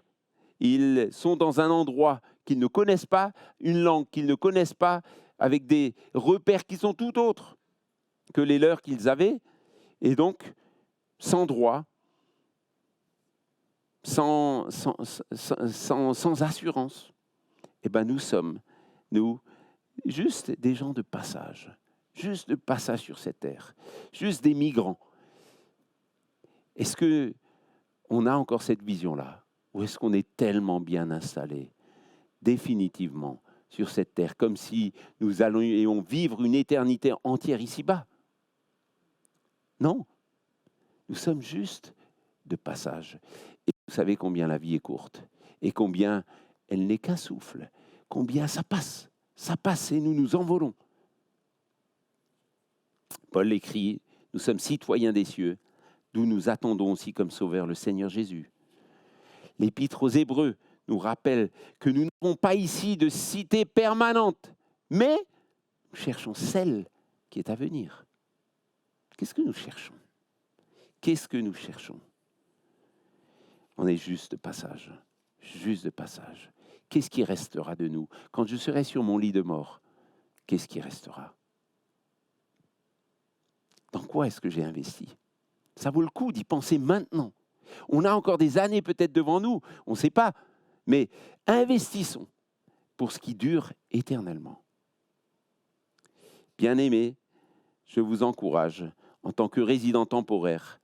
Ils sont dans un endroit qu'ils ne connaissent pas, une langue qu'ils ne connaissent pas, avec des repères qui sont tout autres que les leurs qu'ils avaient, et donc sans droit, sans assurance. Eh bien, nous sommes, nous, juste des gens de passage sur cette terre, juste des migrants. Est-ce qu'on a encore cette vision-là? Ou est-ce qu'on est tellement bien installé, définitivement, sur cette terre, comme si nous allions vivre une éternité entière ici-bas? Non, nous sommes juste de passage. Et vous savez combien la vie est courte, et combien elle n'est qu'un souffle, combien ça passe et nous nous envolons. Paul écrit, nous sommes citoyens des cieux, d'où nous attendons aussi comme sauveur le Seigneur Jésus. L'Épître aux Hébreux nous rappelle que nous n'avons pas ici de cité permanente, mais nous cherchons celle qui est à venir. Qu'est-ce que nous cherchons? Qu'est-ce que nous cherchons? On est juste de passage, juste de passage. Qu'est-ce qui restera de nous? Quand je serai sur mon lit de mort, qu'est-ce qui restera? Dans quoi est-ce que j'ai investi? Ça vaut le coup d'y penser maintenant. On a encore des années peut-être devant nous, on ne sait pas, mais investissons pour ce qui dure éternellement. Bien-aimés, je vous encourage, en tant que résident temporaire,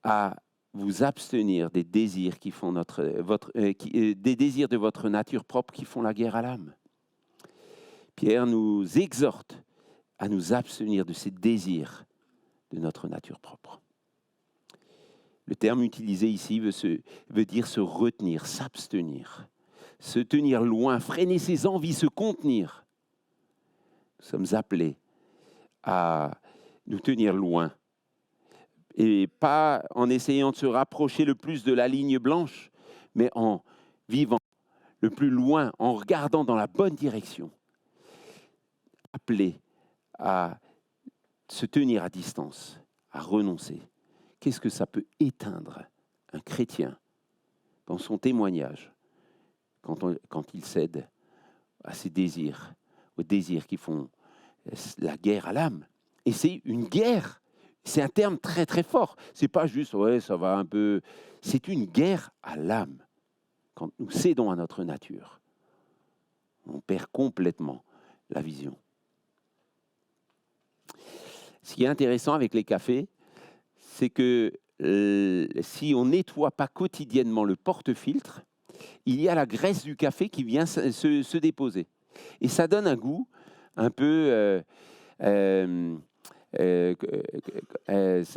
à vous abstenir des désirs qui font des désirs de votre nature propre qui font la guerre à l'âme. Pierre nous exhorte à nous abstenir de ces désirs de notre nature propre. Le terme utilisé ici veut dire se retenir, s'abstenir, se tenir loin, freiner ses envies, se contenir. Nous sommes appelés à nous tenir loin et pas en essayant de se rapprocher le plus de la ligne blanche, mais en vivant le plus loin, en regardant dans la bonne direction. Appelés à se tenir à distance, à renoncer. Qu'est-ce que ça peut éteindre un chrétien dans son témoignage quand il cède à ses désirs, aux désirs qui font la guerre à l'âme? Et c'est une guerre, c'est un terme très très fort. C'est pas juste, ouais, ça va un peu. C'est une guerre à l'âme. Quand nous cédons à notre nature, on perd complètement la vision. Ce qui est intéressant avec les cafés, c'est que si on ne nettoie pas quotidiennement le porte-filtre, il y a la graisse du café qui vient se déposer. Et ça donne un goût un peu...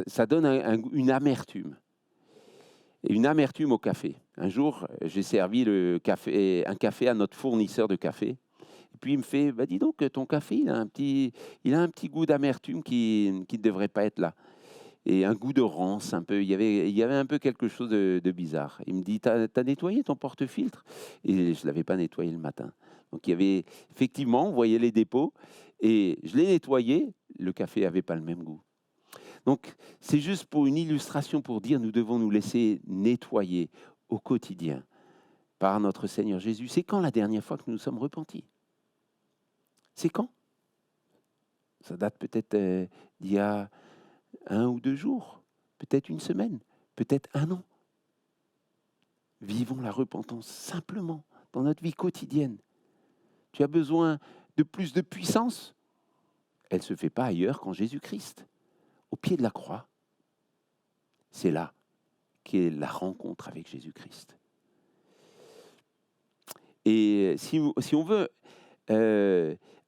ça donne une amertume. et une amertume au café. Un jour, j'ai servi un café à notre fournisseur de café. Et puis il me fait, bah, dis donc, ton café, il a un petit goût d'amertume qui ne devrait pas être là. Et un goût de rance, un peu. Il y avait un peu quelque chose de bizarre. Il me dit, t'as nettoyé ton porte-filtre? Et je ne l'avais pas nettoyé le matin. Donc il y avait, effectivement, on voyait les dépôts, et je l'ai nettoyé, le café n'avait pas le même goût. Donc c'est juste pour une illustration, pour dire, nous devons nous laisser nettoyer au quotidien par notre Seigneur Jésus. C'est quand la dernière fois que nous nous sommes repentis? C'est quand? Ça date peut-être d'il y a 1 ou 2 jours, peut-être 1 semaine, peut-être 1 an. Vivons la repentance simplement dans notre vie quotidienne. Tu as besoin de plus de puissance? Elle ne se fait pas ailleurs qu'en Jésus-Christ, au pied de la croix. C'est là qu'est la rencontre avec Jésus-Christ. Et si on veut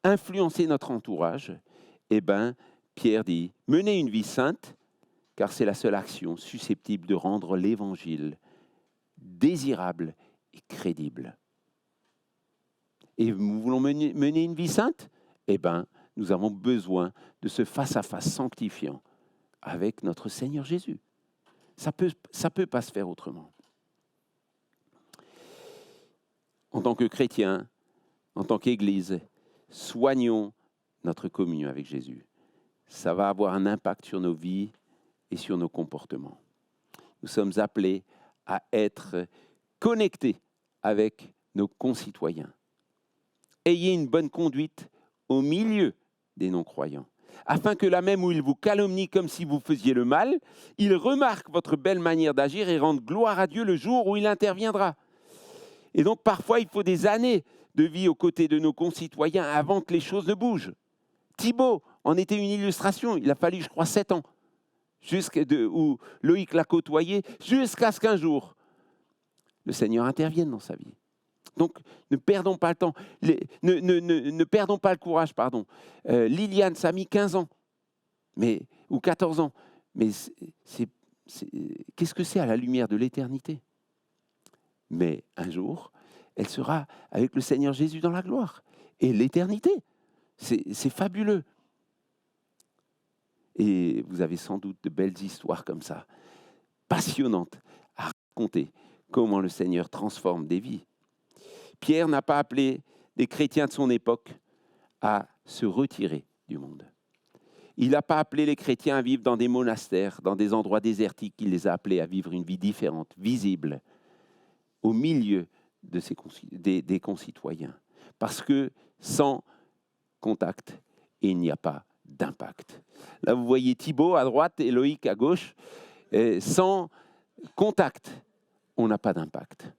influencer notre entourage, eh ben, Pierre dit, menez une vie sainte, car c'est la seule action susceptible de rendre l'Évangile désirable et crédible. Et nous voulons mener une vie sainte? Eh bien, nous avons besoin de ce face-à-face sanctifiant avec notre Seigneur Jésus. Ça peut pas se faire autrement. En tant que chrétiens, en tant qu'Église, soignons notre communion avec Jésus. Ça va avoir un impact sur nos vies et sur nos comportements. Nous sommes appelés à être connectés avec nos concitoyens. Ayez une bonne conduite au milieu des non-croyants, afin que là même où ils vous calomnient comme si vous faisiez le mal, ils remarquent votre belle manière d'agir et rendent gloire à Dieu le jour où il interviendra. Et donc parfois, il faut des années de vie aux côtés de nos concitoyens avant que les choses ne bougent. Thibaut en était une illustration. Il a fallu, je crois, 7 ans, où Loïc l'a côtoyé, jusqu'à ce qu'un jour, le Seigneur intervienne dans sa vie. Donc, ne perdons pas le temps, ne perdons pas le courage, pardon. Liliane, ça a mis 15 ans, ou 14 ans, mais qu'est-ce que c'est à la lumière de l'éternité? Mais un jour, elle sera avec le Seigneur Jésus dans la gloire. Et l'éternité, c'est fabuleux. Et vous avez sans doute de belles histoires comme ça, passionnantes, à raconter comment le Seigneur transforme des vies. Pierre n'a pas appelé les chrétiens de son époque à se retirer du monde. Il n'a pas appelé les chrétiens à vivre dans des monastères, dans des endroits désertiques. Il les a appelés à vivre une vie différente, visible, au milieu de des concitoyens. Parce que sans contact, il n'y a pas d'impact. Là, vous voyez Thibaut à droite et Loïc à gauche. Sans contact, on n'a pas d'impact.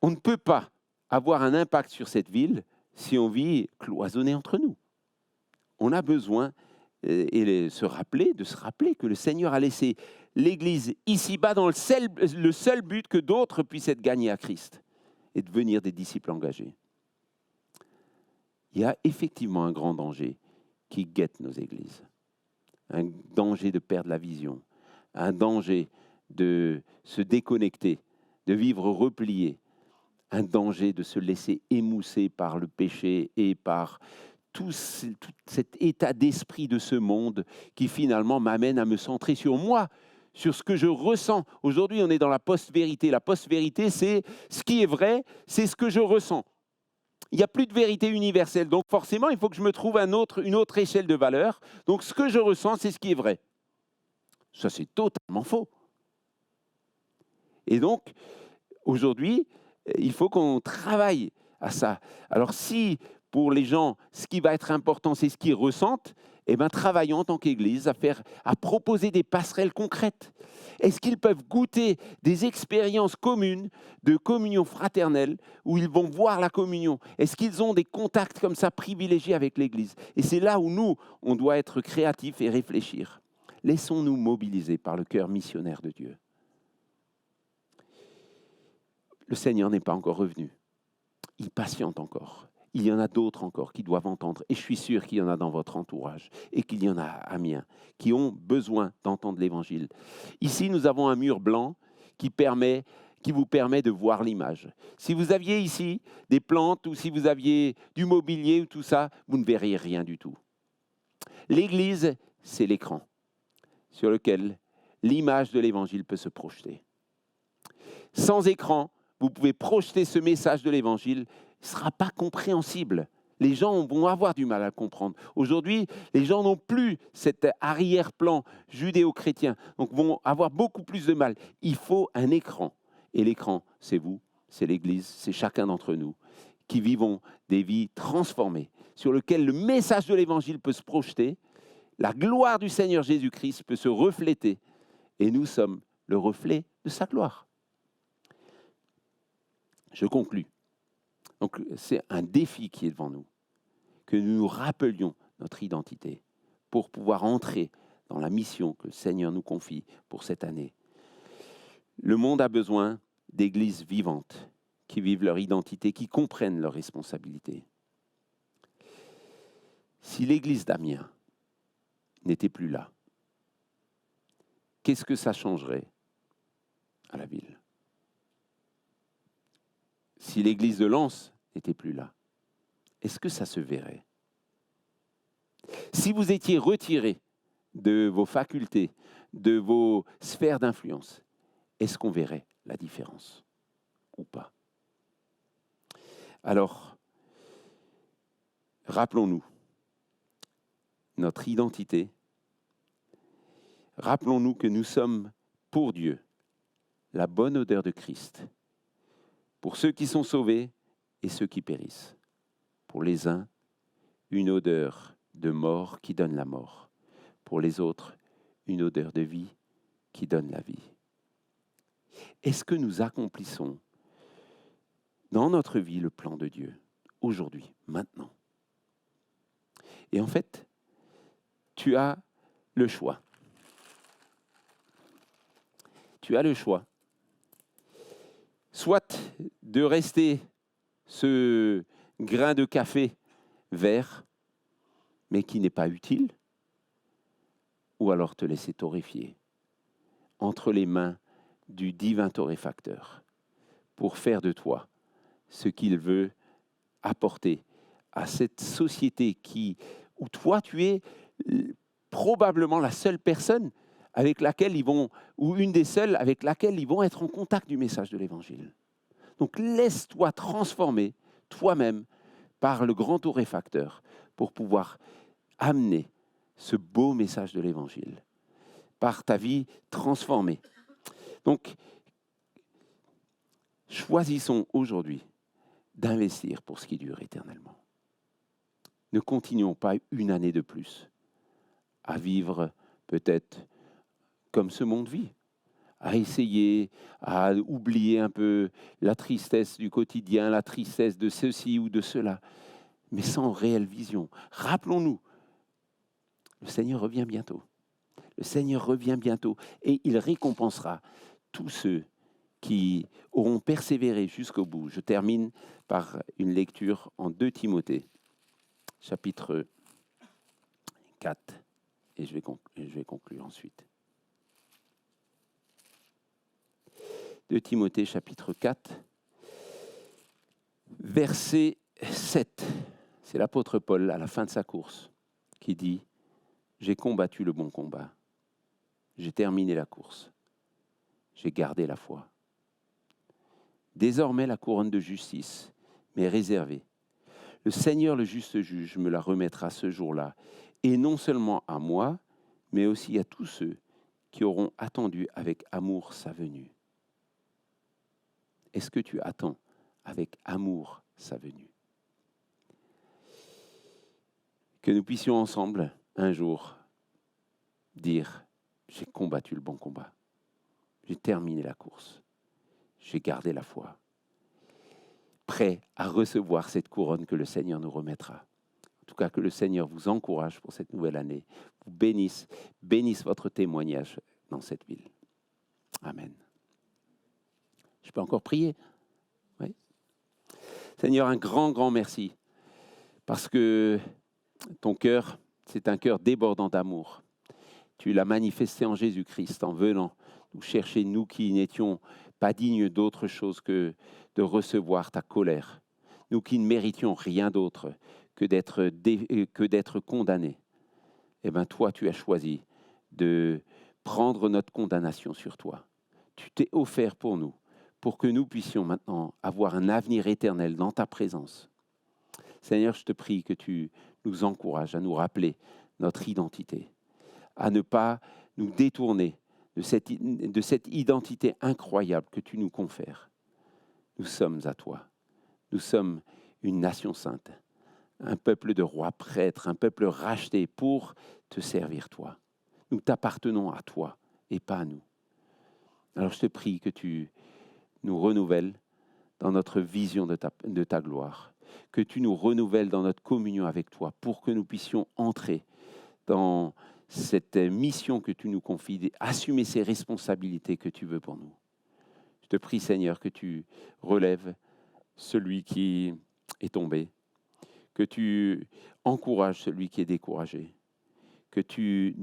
On ne peut pas avoir un impact sur cette ville si on vit cloisonné entre nous. On a besoin de se rappeler que le Seigneur a laissé l'Église ici-bas dans le seul but que d'autres puissent être gagnés à Christ et devenir des disciples engagés. Il y a effectivement un grand danger qui guette nos églises. Un danger de perdre la vision, un danger de se déconnecter, de vivre replié, un danger de se laisser émousser par le péché et par tout cet état d'esprit de ce monde qui finalement m'amène à me centrer sur moi, sur ce que je ressens. Aujourd'hui, on est dans la post-vérité. La post-vérité, c'est ce qui est vrai, c'est ce que je ressens. Il n'y a plus de vérité universelle, donc forcément, il faut que je me trouve une autre échelle de valeur. Donc, ce que je ressens, c'est ce qui est vrai. Ça, c'est totalement faux. Et donc, aujourd'hui, il faut qu'on travaille à ça. Alors, si pour les gens, ce qui va être important, c'est ce qu'ils ressentent, eh bien, travaillons en tant qu'Église à proposer des passerelles concrètes. Est-ce qu'ils peuvent goûter des expériences communes de communion fraternelle où ils vont voir la communion? Est-ce qu'ils ont des contacts comme ça privilégiés avec l'Église? Et c'est là où nous, on doit être créatifs et réfléchir. Laissons-nous mobiliser par le cœur missionnaire de Dieu. Le Seigneur n'est pas encore revenu. Il patiente encore. il y en a d'autres encore qui doivent entendre. Et je suis sûr qu'il y en a dans votre entourage et qu'il y en a à mien qui ont besoin d'entendre l'Évangile. Ici, nous avons un mur blanc qui vous permet de voir l'image. Si vous aviez ici des plantes ou si vous aviez du mobilier ou tout ça, vous ne verriez rien du tout. L'Église, c'est l'écran sur lequel l'image de l'Évangile peut se projeter. Sans écran, vous pouvez projeter ce message de l'Évangile, il ne sera pas compréhensible. Les gens vont avoir du mal à le comprendre. Aujourd'hui, les gens n'ont plus cet arrière-plan judéo-chrétien, donc vont avoir beaucoup plus de mal. Il faut un écran. Et l'écran, c'est vous, c'est l'Église, c'est chacun d'entre nous qui vivons des vies transformées, sur lesquelles le message de l'Évangile peut se projeter, la gloire du Seigneur Jésus-Christ peut se refléter, et nous sommes le reflet de sa gloire. Je conclus. Donc, c'est un défi qui est devant nous, que nous nous rappelions notre identité pour pouvoir entrer dans la mission que le Seigneur nous confie pour cette année. Le monde a besoin d'églises vivantes qui vivent leur identité, qui comprennent leurs responsabilités. Si l'église d'Amiens n'était plus là, qu'est-ce que ça changerait à la ville? Si l'église de Lens n'était plus là, est-ce que ça se verrait? Si vous étiez retiré de vos facultés, de vos sphères d'influence, est-ce qu'on verrait la différence ou pas? Alors, rappelons-nous notre identité. Rappelons-nous que nous sommes pour Dieu la bonne odeur de Christ, pour ceux qui sont sauvés et ceux qui périssent. Pour les uns, une odeur de mort qui donne la mort. Pour les autres, une odeur de vie qui donne la vie. Est-ce que nous accomplissons dans notre vie le plan de Dieu, aujourd'hui, maintenant? Et en fait, tu as le choix. Tu as le choix. Soit de rester ce grain de café vert, mais qui n'est pas utile, ou alors te laisser torréfier entre les mains du divin torréfacteur pour faire de toi ce qu'il veut apporter à cette société où toi tu es probablement la seule personne avec laquelle ils vont, ou une des seules avec laquelle ils vont être en contact du message de l'Évangile. Donc laisse-toi transformer toi-même par le grand torréfacteur pour pouvoir amener ce beau message de l'Évangile, par ta vie transformée. Donc, choisissons aujourd'hui d'investir pour ce qui dure éternellement. Ne continuons pas une année de plus à vivre peut-être comme ce monde vit, à essayer, à oublier un peu la tristesse du quotidien, la tristesse de ceci ou de cela, mais sans réelle vision. Rappelons-nous, le Seigneur revient bientôt. Le Seigneur revient bientôt et il récompensera tous ceux qui auront persévéré jusqu'au bout. Je termine par une lecture en 2 Timothée, chapitre 4, et je vais conclure ensuite. 2 Timothée, chapitre 4, verset 7. C'est l'apôtre Paul, à la fin de sa course, qui dit « J'ai combattu le bon combat. J'ai terminé la course. J'ai gardé la foi. Désormais, la couronne de justice m'est réservée. Le Seigneur, le juste juge, me la remettra ce jour-là, et non seulement à moi, mais aussi à tous ceux qui auront attendu avec amour sa venue. » Est-ce que tu attends avec amour sa venue? Que nous puissions ensemble, un jour, dire « J'ai combattu le bon combat. J'ai terminé la course. J'ai gardé la foi. » Prêt à recevoir cette couronne que le Seigneur nous remettra. En tout cas, que le Seigneur vous encourage pour cette nouvelle année, vous bénisse votre témoignage dans cette ville. Amen. Je peux encore prier? Oui. Seigneur, un grand, grand merci Parce que ton cœur, c'est un cœur débordant d'amour. Tu l'as manifesté en Jésus-Christ en venant nous chercher, nous qui n'étions pas dignes d'autre chose que de recevoir ta colère. Nous qui ne méritions rien d'autre que d'être condamnés. Eh bien, toi, tu as choisi de prendre notre condamnation sur toi. Tu t'es offert pour nous, pour que nous puissions maintenant avoir un avenir éternel dans ta présence. Seigneur, je te prie que tu nous encourages à nous rappeler notre identité, à ne pas nous détourner de cette identité incroyable que tu nous confères. Nous sommes à toi. Nous sommes une nation sainte, un peuple de rois prêtres, un peuple racheté pour te servir toi. Nous t'appartenons à toi et pas à nous. Alors je te prie que tu nous renouvelles dans notre vision de ta gloire, que tu nous renouvelles dans notre communion avec toi pour que nous puissions entrer dans cette mission que tu nous confies, assumer ces responsabilités que tu veux pour nous. Je te prie, Seigneur, que tu relèves celui qui est tombé, que tu encourages celui qui est découragé, que tu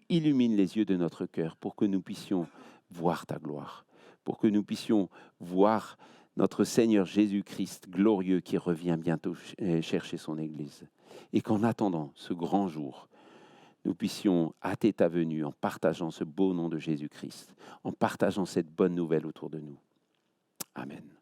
illumines les yeux de notre cœur pour que nous puissions voir ta gloire, pour que nous puissions voir notre Seigneur Jésus-Christ glorieux qui revient bientôt chercher son Église. Et qu'en attendant ce grand jour, nous puissions hâter ta venue en partageant ce beau nom de Jésus-Christ, en partageant cette bonne nouvelle autour de nous. Amen.